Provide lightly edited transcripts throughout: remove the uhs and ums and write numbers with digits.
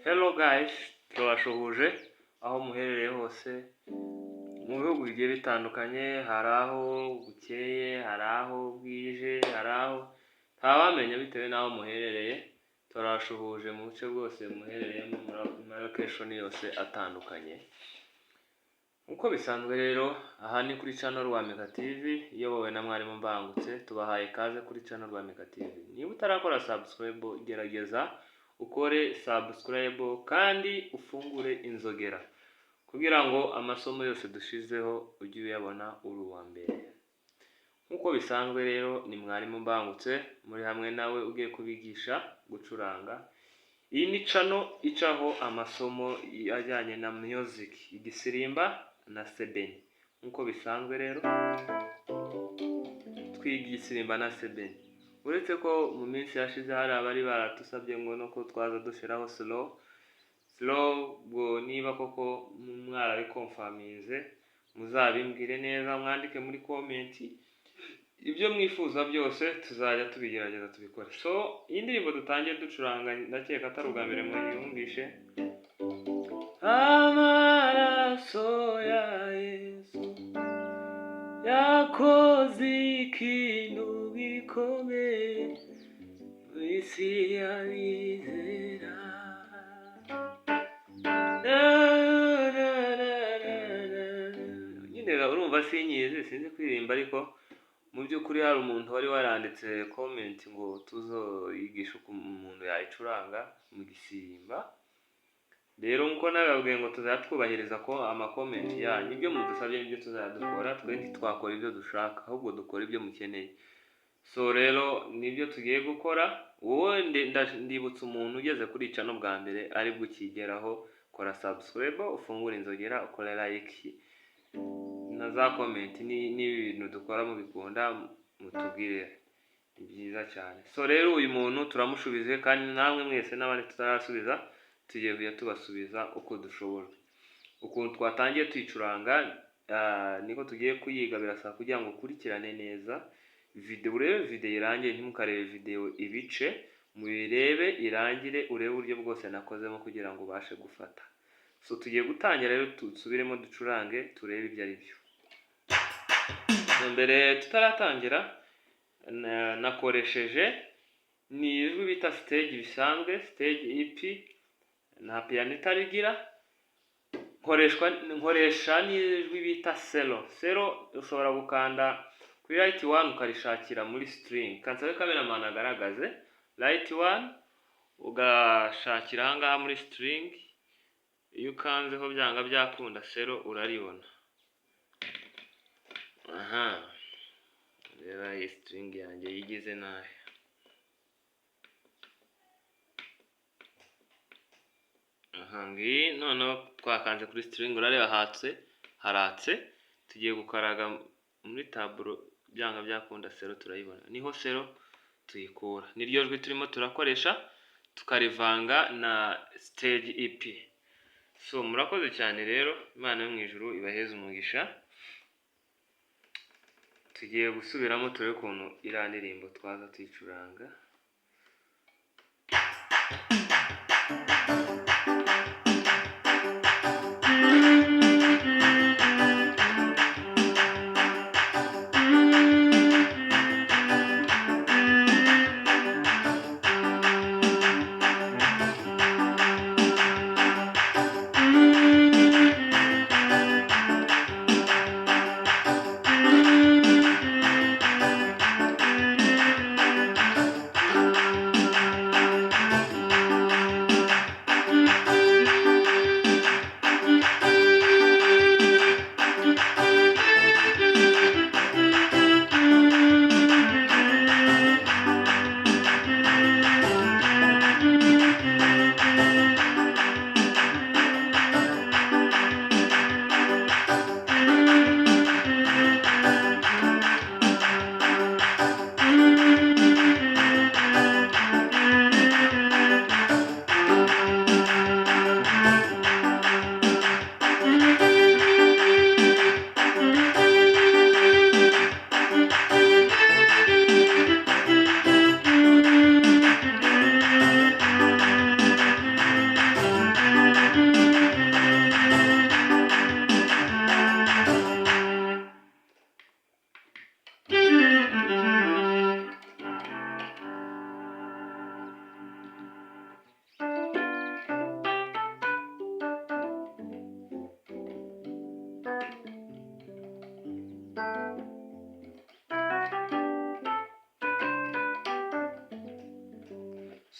Hello guys, turabashuhuje aho muherereye hose mu bihugu bigiye bitandukanye, hari aho bukeye, hari aho bwije, hari aho ntawamenya bitewe n'aho muherereye. Turabashuhuje mu bice bwose muherereyemo muri location yose atandukanye. Uko bisanzwe rero, aha ni kuri channel Rwamika TV, iyobowe na mwarimu Mbangutse. Tubahaye ikaze kuri channel Rwamika TV. Niba utarakora subscribe, gerageza ukore subscribe kandi ufungure inzogera kugira ngo amasomo yose dushizeho ujye uyabona uri uwa mbere. Nkuko bisanzwe rero, ni mwarimu Mbangutse muri hamwe nawe ugiye kubigisha gucuranga. Iyi ni channel icaho amasomo ajyanye na music, igisirimba na sebeni. Nkuko bisanzwe rero, twiga igisirimba na sebeni. Uretse ko mu minsi yashize hari abari baratusabye ngo nuko twaza dushiraho slow ngo niba koko mwarabikonfaminze muzabimbwire neza, mwandike muri comment ibyo mwifuza byose, tuzajya tubigerageza tubikora. So iyi ndirimbo dutangiye ducuranga, ndakeka atari ubwa mbere mwiyumvishe. Amaraso ya Yesu yakoze ikintu gikomeye mw'isi y'abizera. Nyine urumva sinyizi, sinzi kuririmba, ariko mu by'ukuri hari umuntu wari waranditse comment ngo tuzoyigisha uko umuntu yayicuranga mu gisirimba. Rero nkuko nababwiye ngo tuzatwubahiriza ko amakomenti yanyu, ibyo mudusabye nibyo tuzadukora. Twe ntitwakora ibyo dushaka, ahubwo dukora ibyo mukeneye. So rero nibyo tugiye gukora. Wowe ndibutsa umuntu ugeze kuri channel bwa mbere ari bukigeraho, kora subscribe, ufungura inzogera, ukora like na za comment. Ni ibintu dukora mubikunda mutubwire, ni byiza cyane. So rero uyu muntu turamushubize, kandi namwe mwese n'abandi tutarasubiza tugiye kuya tubasubiza uko dushobora. Ukuntu twatangiye tuyicuranga niko tugiye kuyiga. Birasaba kugira ngo ukurikirane neza video, urebe video irangiye, ntimukarebe video ibice, mubirebe irangire, urebe uburyo bwose nakozemo kugira ngo ubashe gufata. So tugiye gutangira rero, tusubiremo ducurange turebe ibyo ari byo. Mbere tutaratangira nakoresheje ni ijwi bita stage bisanzwe, stage EP, nta piano itarigira. Nkoresha n'ijwi bita selo. Ushobora gukanda kuri right 1 ukarishakira muri string. Kansabe cameraman agaragaze right 1 ugashakira ahangaha muri string. Iyo ukanzeho byanga byakunda selo uraribona. Aha, rero iyi string yanjye yigize nahe. Ngi noneho twakanze kuri string, urareba haratse. Tugiye gukaraga muri tableau, byanga byakunda selo turayibona. Niho selo tuyikura, niryo jwi turimo turakoresha, tukarivanga na stage EP. So murakoze cyane rero, Imana yo mu ijuru ibaheze umugisha. Tugiye gusubiramo turebe ukuntu iriya ndirimbo twaza tuyicuranga.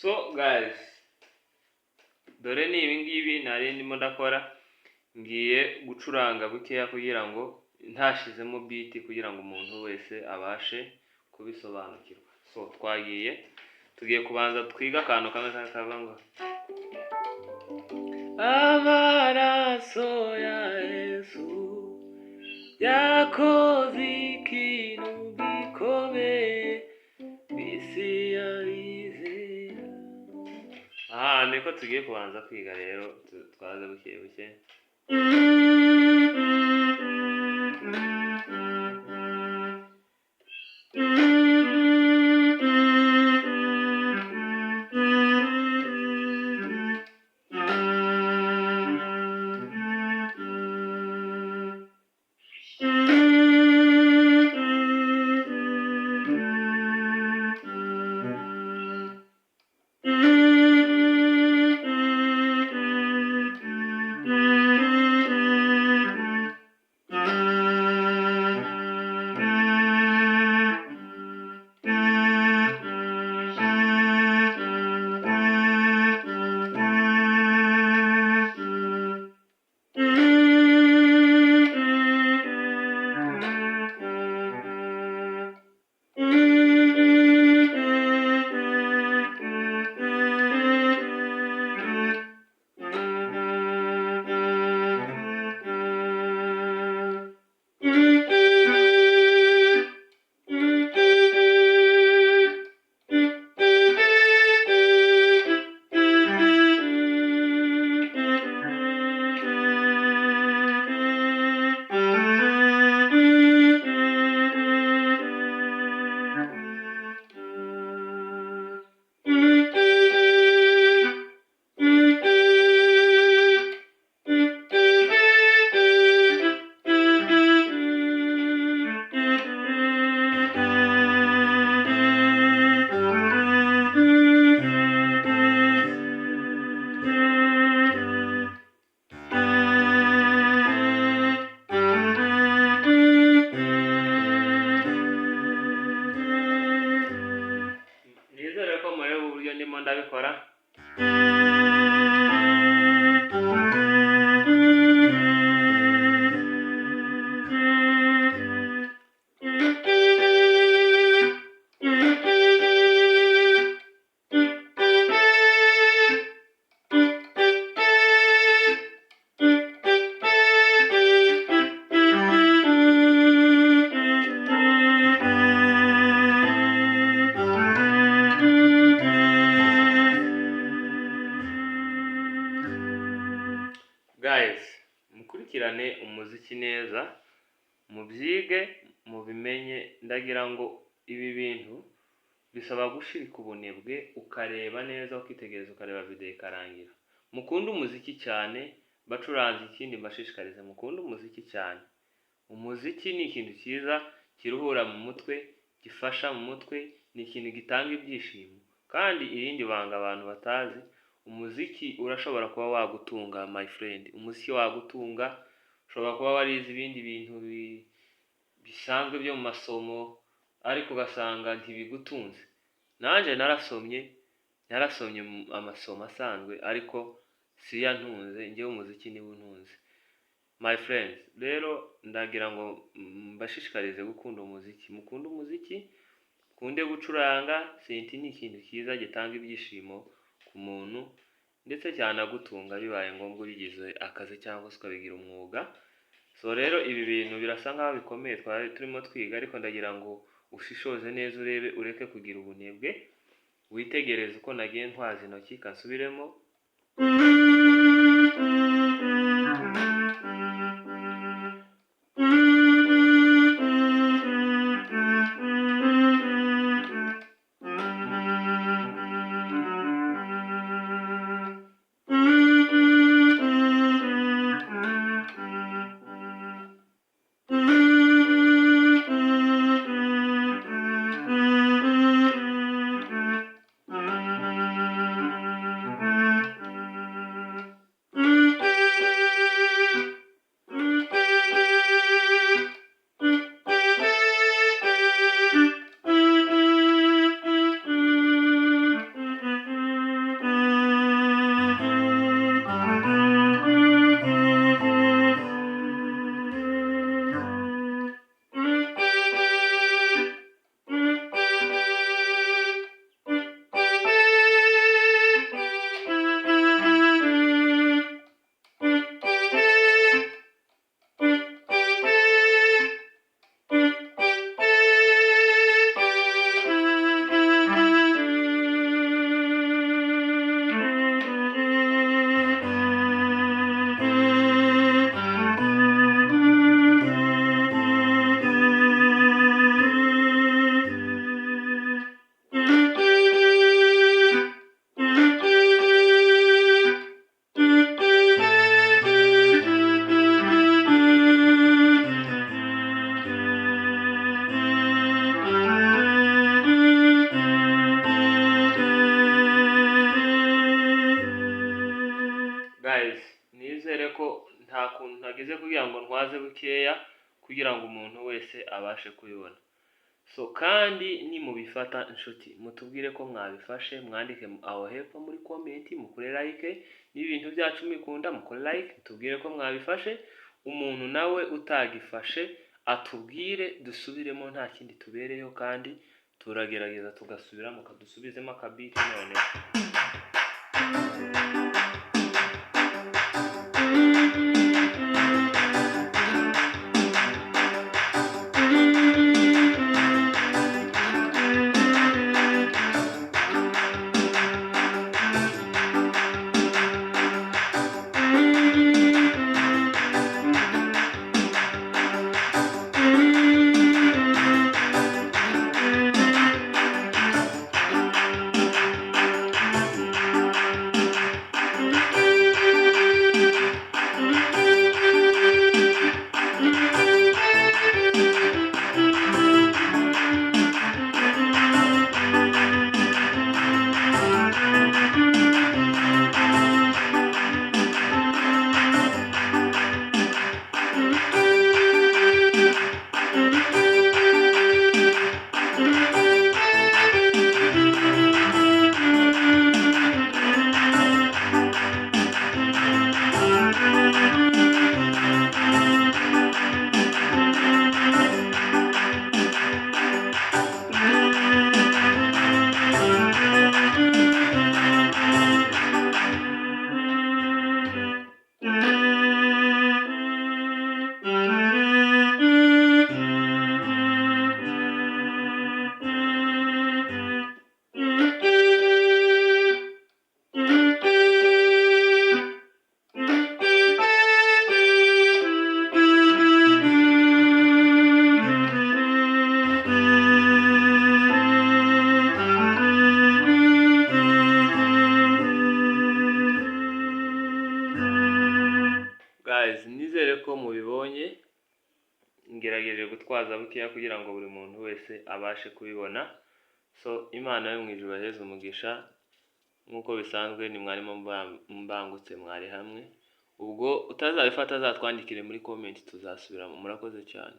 So guys, dore ni ibi ngibi nari ndimo ndakora, ngiye gucuranga bukeya kugira ngo ntashizemo beat kugira ngo umuntu wese abashe kubisobanukirwa. So tugiye kubanza twiga akantu kamwe kava ngo amaraso ya Yesu yakoze ikintu gikomeye bisi yarizera. Niko tugiye kubanza kwiga rero, twaza buke buke. Nizere ko mureba uburyo ndimo ndabikora. Guys, mukurikirane umuziki neza, mubyige, mubimenye. Ndagira ngo ibi bintu bisaba gushirika ubunebwe, ukareba neza, ukitegereza, ukareba video ikarangira. Mukunda umuziki cyane, bacuranze ikindi mbashishikarize mukunda umuziki cyane. Umuziki ni ikintu cyiza, kiruhura mu mutwe, gifasha mu mutwe, ni ikintu gitanga ibyishimo. Kandi irindi banga abantu batazi, umuziki urashobora kuba wagutunga my friend. Umuziki wagutunga, ushobora kuba warize ibindi bintu bisanzwe byo mu masomo, ariko ugasanga ntibigutunze. Nanje narasomye amasomo asanzwe, ariko siyantunze, njyewe umuziki niwo untunze my friends. Rero ndagira ngo mbashishikarize gukunda umuziki. Mukunda umuziki, kunde gucuranga. Senti ni ikintu cyiza gitanga ibyishimo ku muntu, ndetse cyanagutunga bibaye ngombwa ubigize akazi cyangwa se ukabigira umwuga. So rero ibi bintu birasa nkaho bikomeye twari turimo twiga, ariko ndagira ngo ushishoze neza, urebe, ureke kugira ubunebwe, witegereze uko nagiye ntwaza intoki. Kansubiremo. kuntu ntageze kugira ngo ntwaze bukeya kugira ngo umuntu wese abashe kubibona. So kandi nimubifata inshuti mutubwire ko mwabifashe, mwandike aho hepfo muri comment, mukore like, n'ibintu byacu mikunda mukore like, tubwire ko mwabifashe. Umuntu nawe utagifashe atubwire dusubiremo, nta kindi tubereyeho, kandi turagerageza tugasubira mukadusubizemo akabiti none. Guys, nizere ko mubibonye, ngerageje gutwaza bukeya kugira ngo buri muntu wese abashe kubibona. So Imana yo mu ijuru baheze umugisha, nk'uko bisanzwe ni mwarimu mbangutse mwari hamwe. Ubwo utazabifata azatwandikire muri comment, tuzasubiramo. Murakoze cyane.